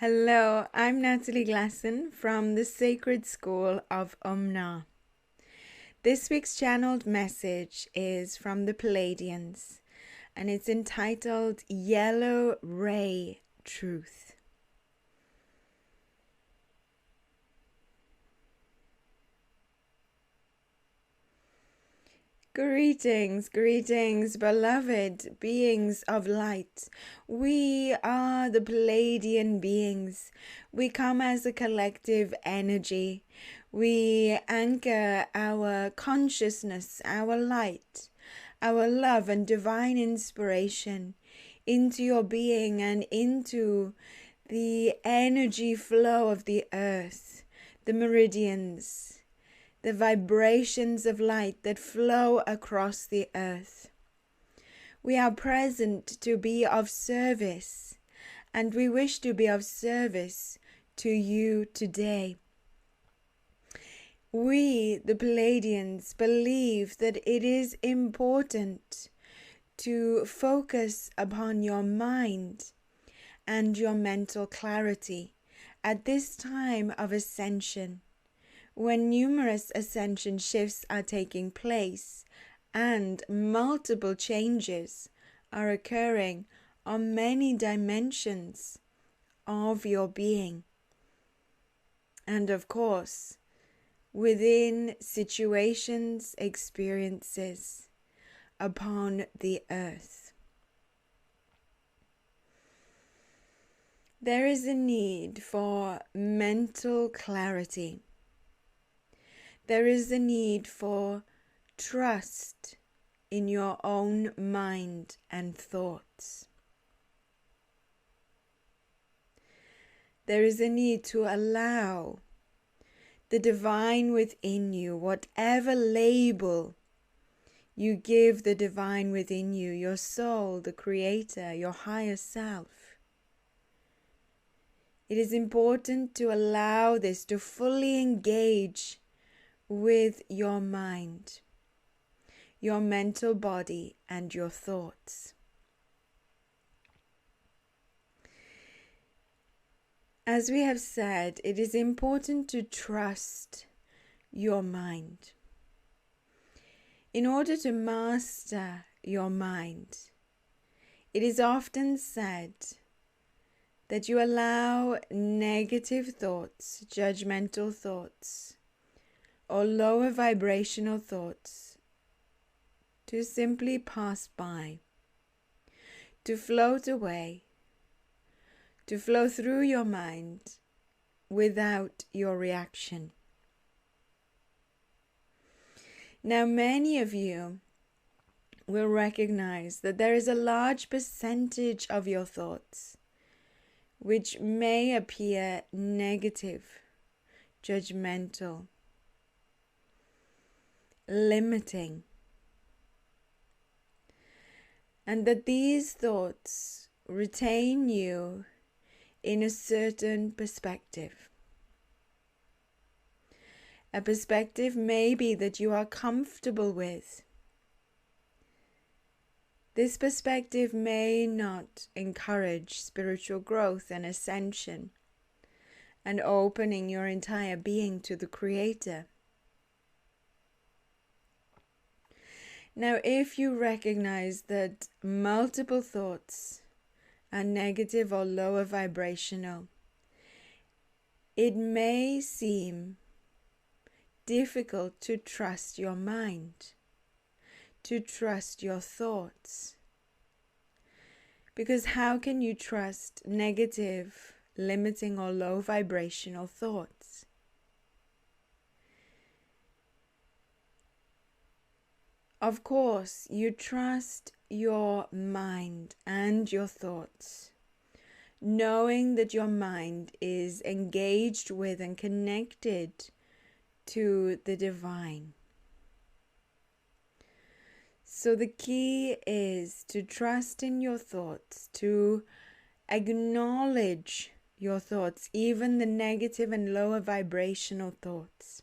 Hello, I'm Natalie Glasson from the Sacred School of OmNa. This week's channeled message is from the Pleiadians, and it's entitled Yellow Ray Truth. Greetings, beloved beings of light. We are the Pleiadian beings. We come as a collective energy. We anchor our consciousness, our light, our love and divine inspiration into your being and into the energy flow of the earth, the meridians, the vibrations of light that flow across the earth. We are present to be of service, and we wish to be of service to you today. We, the Pleiadians, believe that it is important to focus upon your mind and your mental clarity at this time of ascension, when numerous ascension shifts are taking place and multiple changes are occurring on many dimensions of your being. And of course, within situations, experiences upon the earth. There is a need for mental clarity. There is a need for trust in your own mind and thoughts. There is a need to allow the divine within you, whatever label you give the divine within you, your soul, the creator, your higher self. It is important to allow this to fully engage with your mind, your mental body, and your thoughts. As we have said, it is important to trust your mind. In order to master your mind, it is often said that you allow negative thoughts, judgmental thoughts, or lower vibrational thoughts to simply pass by, to float away, to flow through your mind without your reaction. Now, many of you will recognize that there is a large percentage of your thoughts which may appear negative, judgmental, limiting, and that these thoughts retain you in a certain perspective. A perspective maybe that you are comfortable with. This perspective may not encourage spiritual growth and ascension and opening your entire being to the Creator. Now, if you recognize that multiple thoughts are negative or lower vibrational, it may seem difficult to trust your mind, to trust your thoughts. Because how can you trust negative, limiting, or low vibrational thoughts? Of course, you trust your mind and your thoughts, knowing that your mind is engaged with and connected to the divine. So the key is to trust in your thoughts, to acknowledge your thoughts, even the negative and lower vibrational thoughts.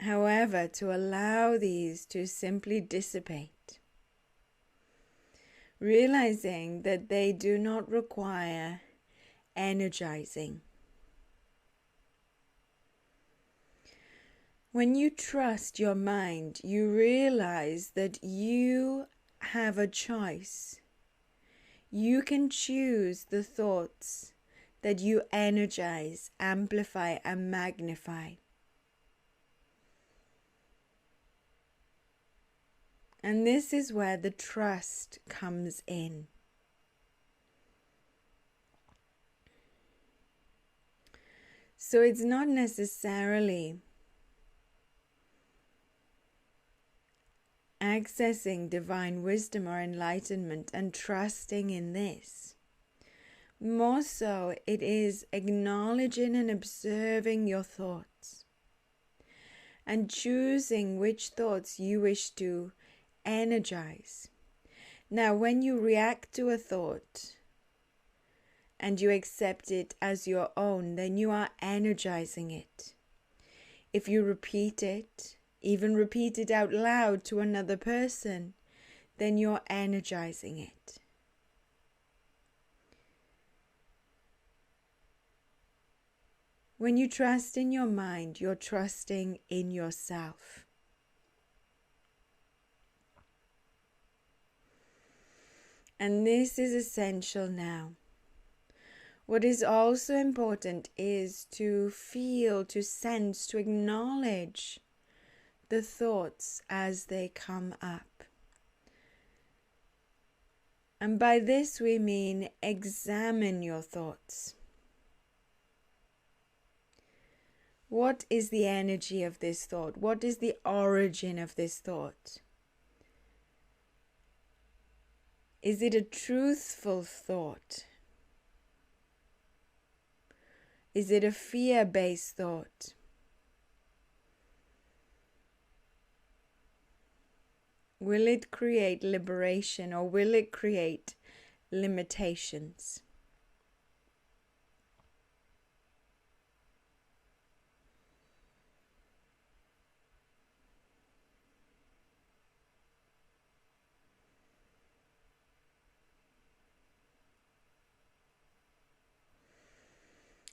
However, to allow these to simply dissipate. realizing that they do not require energizing. When you trust your mind, you realize that you have a choice. You can choose the thoughts that you energize, amplify, and magnify. And this is where the trust comes in. So it's not necessarily accessing divine wisdom or enlightenment and trusting in this. More so, it is acknowledging and observing your thoughts and choosing which thoughts you wish to energize. Now, when you react to a thought and you accept it as your own, then you are energizing it. If you repeat it, even repeat it out loud to another person, then you're energizing it. When you trust in your mind, you're trusting in yourself. And this is essential now. What is also important is to feel, to sense, to acknowledge the thoughts as they come up. And by this we mean examine your thoughts. What is the energy of this thought? What is the origin of this thought? Is it a truthful thought? Is it a fear-based thought? Will it create liberation or will it create limitations?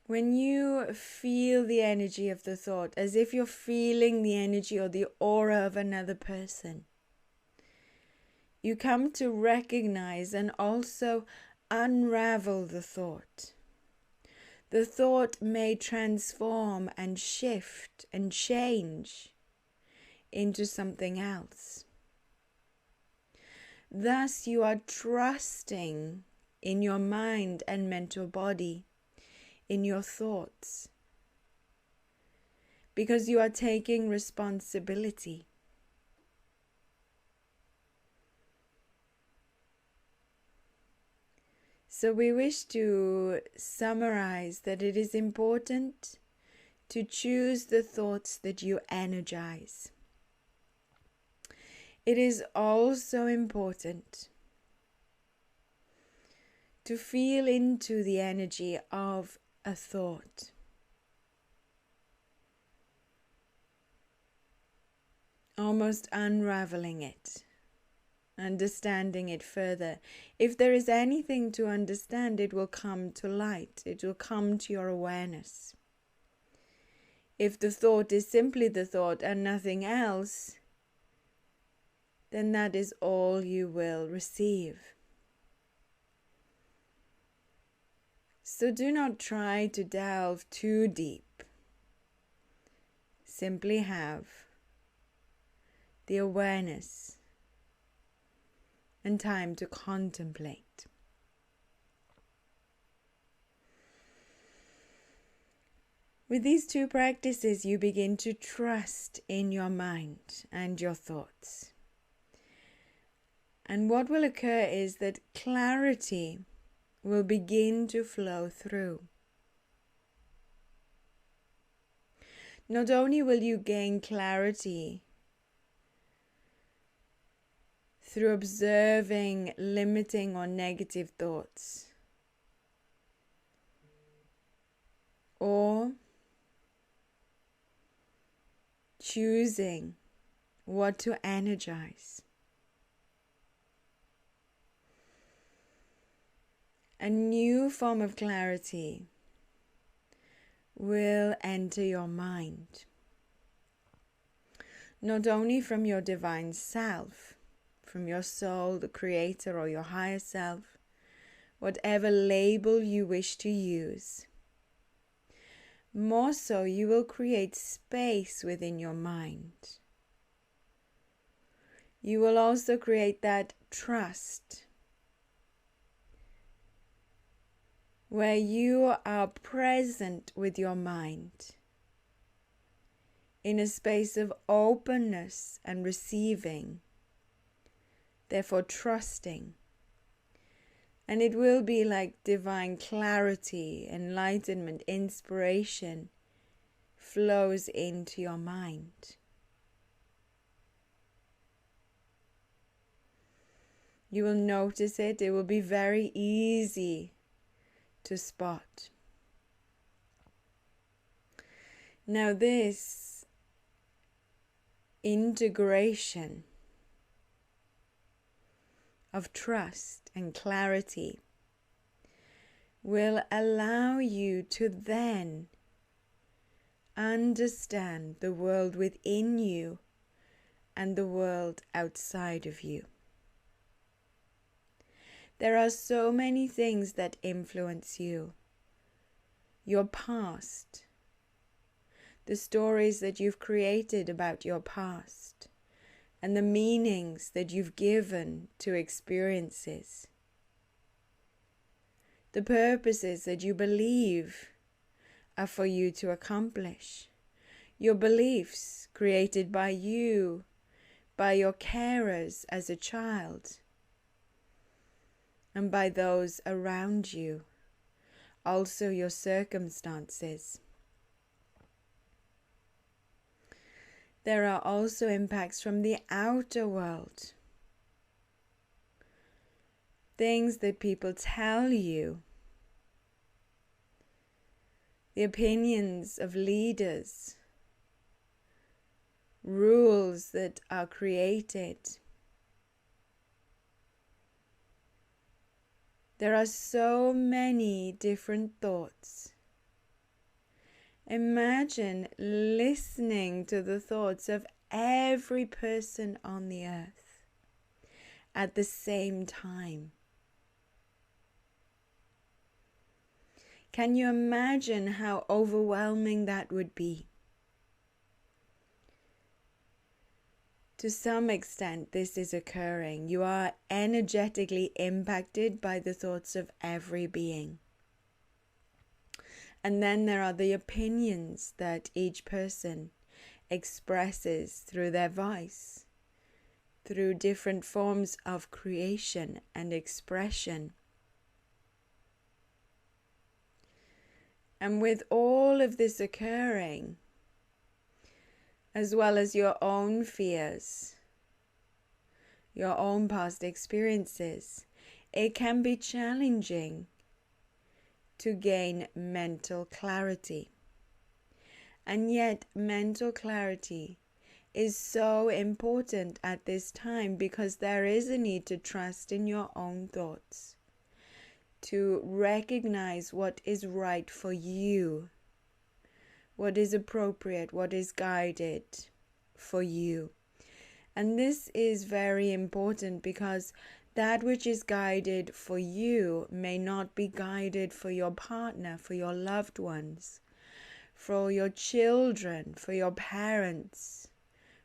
When you feel the energy of the thought, as if you're feeling the energy or the aura of another person, you come to recognize and also unravel the thought. The thought may transform and shift and change into something else. Thus, you are trusting in your mind and mental body, in your thoughts, because you are taking responsibility. So we wish to summarize that it is important to choose the thoughts that you energize. It is also important to feel into the energy of a thought. Almost unraveling it, understanding it further. If there is anything to understand, it will come to light. It will come to your awareness. If the thought is simply the thought and nothing else, then that is all you will receive. So do not try to delve too deep. Simply have the awareness and time to contemplate. With these two practices, you begin to trust in your mind and your thoughts. And what will occur is that clarity will begin to flow through. Not only will you gain clarity through observing limiting or negative thoughts, or choosing what to energize. a new form of clarity will enter your mind. Not only from your divine self, from your soul, the creator, or your higher self, whatever label you wish to use. More so, you will create space within your mind. You will also create that trust where you are present with your mind in a space of openness and receiving, therefore trusting. And it will be like divine clarity, enlightenment, inspiration flows into your mind. You will notice it. It will be very easy to spot. Now this integration of trust and clarity will allow you to then understand the world within you and the world outside of you. There are so many things that influence you. Your past, the stories that you've created about your past, and the meanings that you've given to experiences. The purposes that you believe are for you to accomplish. Your beliefs created by you, by your carers as a child, and by those around you. Also your circumstances. There are also impacts from the outer world. Things that people tell you. The opinions of leaders. Rules that are created. There are so many different thoughts. Imagine listening to the thoughts of every person on the earth at the same time. Can you imagine how overwhelming that would be? To some extent, this is occurring. You are energetically impacted by the thoughts of every being. And then there are the opinions that each person expresses through their voice, through different forms of creation and expression. And with all of this occurring, as well as your own fears, your own past experiences, it can be challenging to gain mental clarity. And yet mental clarity is so important at this time because there is a need to trust in your own thoughts, to recognize what is right for you, what is appropriate, what is guided for you. And this is very important because that which is guided for you may not be guided for your partner, for your loved ones, for your children, for your parents,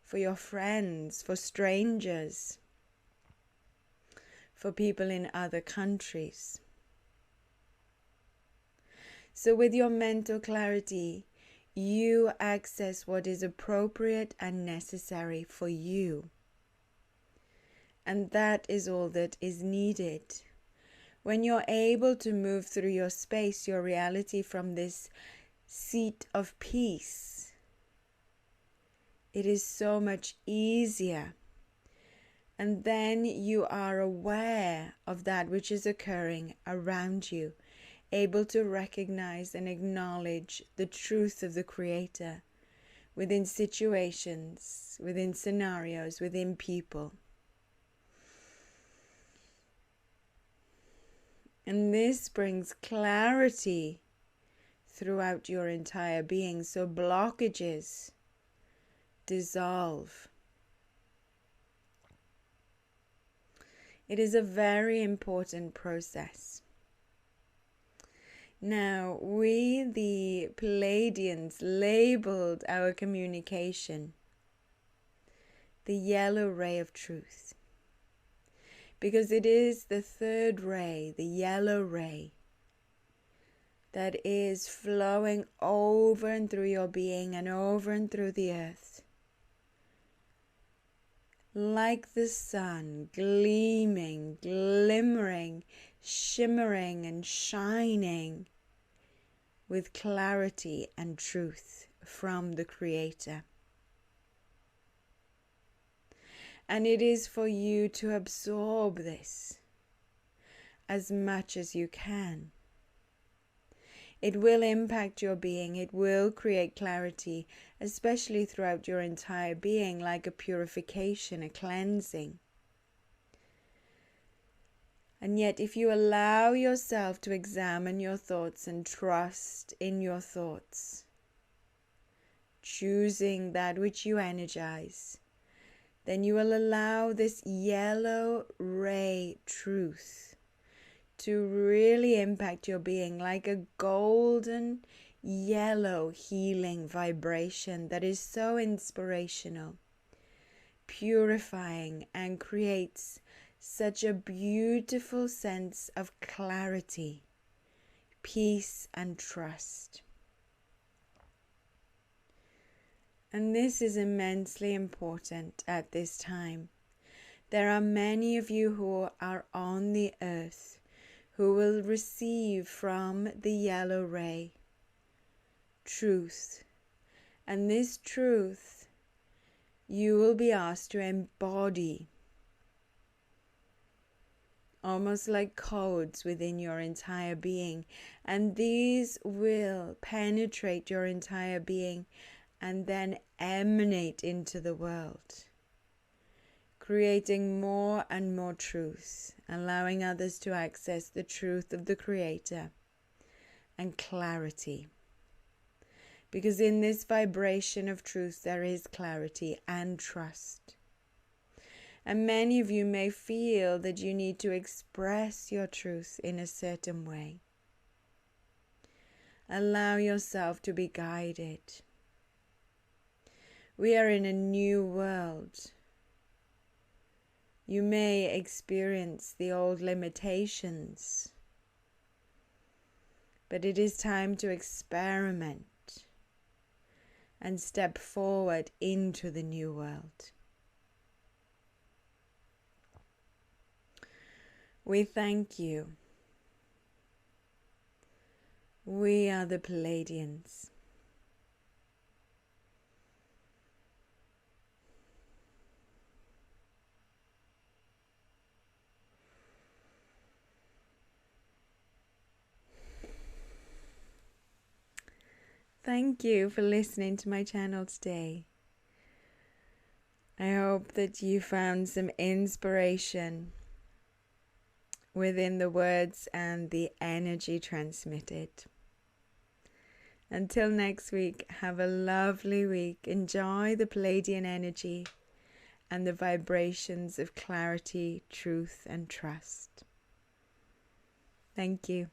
for your friends, for strangers, for people in other countries. So with your mental clarity, you access what is appropriate and necessary for you. And that is all that is needed. When you're able to move through your space, your reality from this seat of peace, it is so much easier. And then you are aware of that which is occurring around you, able to recognize and acknowledge the truth of the Creator within situations, within scenarios, within people. And this brings clarity throughout your entire being, so blockages dissolve. It is a very important process. Now, we, the Pleiadians, labeled our communication the yellow ray of truth, because it is the third ray, the yellow ray, that is flowing over and through your being and over and through the earth, like the sun, gleaming, glimmering, shimmering and shining with clarity and truth from the Creator. And it is for you to absorb this as much as you can. It will impact your being. It will create clarity, especially throughout your entire being, like a purification, a cleansing. And yet, if you allow yourself to examine your thoughts and trust in your thoughts, choosing that which you energize, then you will allow this yellow ray truth to really impact your being like a golden yellow healing vibration that is so inspirational, purifying, and creates such a beautiful sense of clarity, peace, and trust. And this is immensely important at this time. There are many of you who are on the earth who will receive from the yellow ray truth. And this truth you will be asked to embody, almost like codes within your entire being. And these will penetrate your entire being and then emanate into the world, creating more and more truth, allowing others to access the truth of the Creator and clarity. Because in this vibration of truth there is clarity and trust. And many of you may feel that you need to express your truth in a certain way. Allow yourself to be guided. We are in a new world. You may experience the old limitations, but it is time to experiment and step forward into the new world. We thank you. We are the Pleiadians. Thank you for listening to my channel today. I hope that you found some inspiration within the words and the energy transmitted. Until next week, have a lovely week. Enjoy the Pleiadian energy and the vibrations of clarity, truth, and trust. Thank you.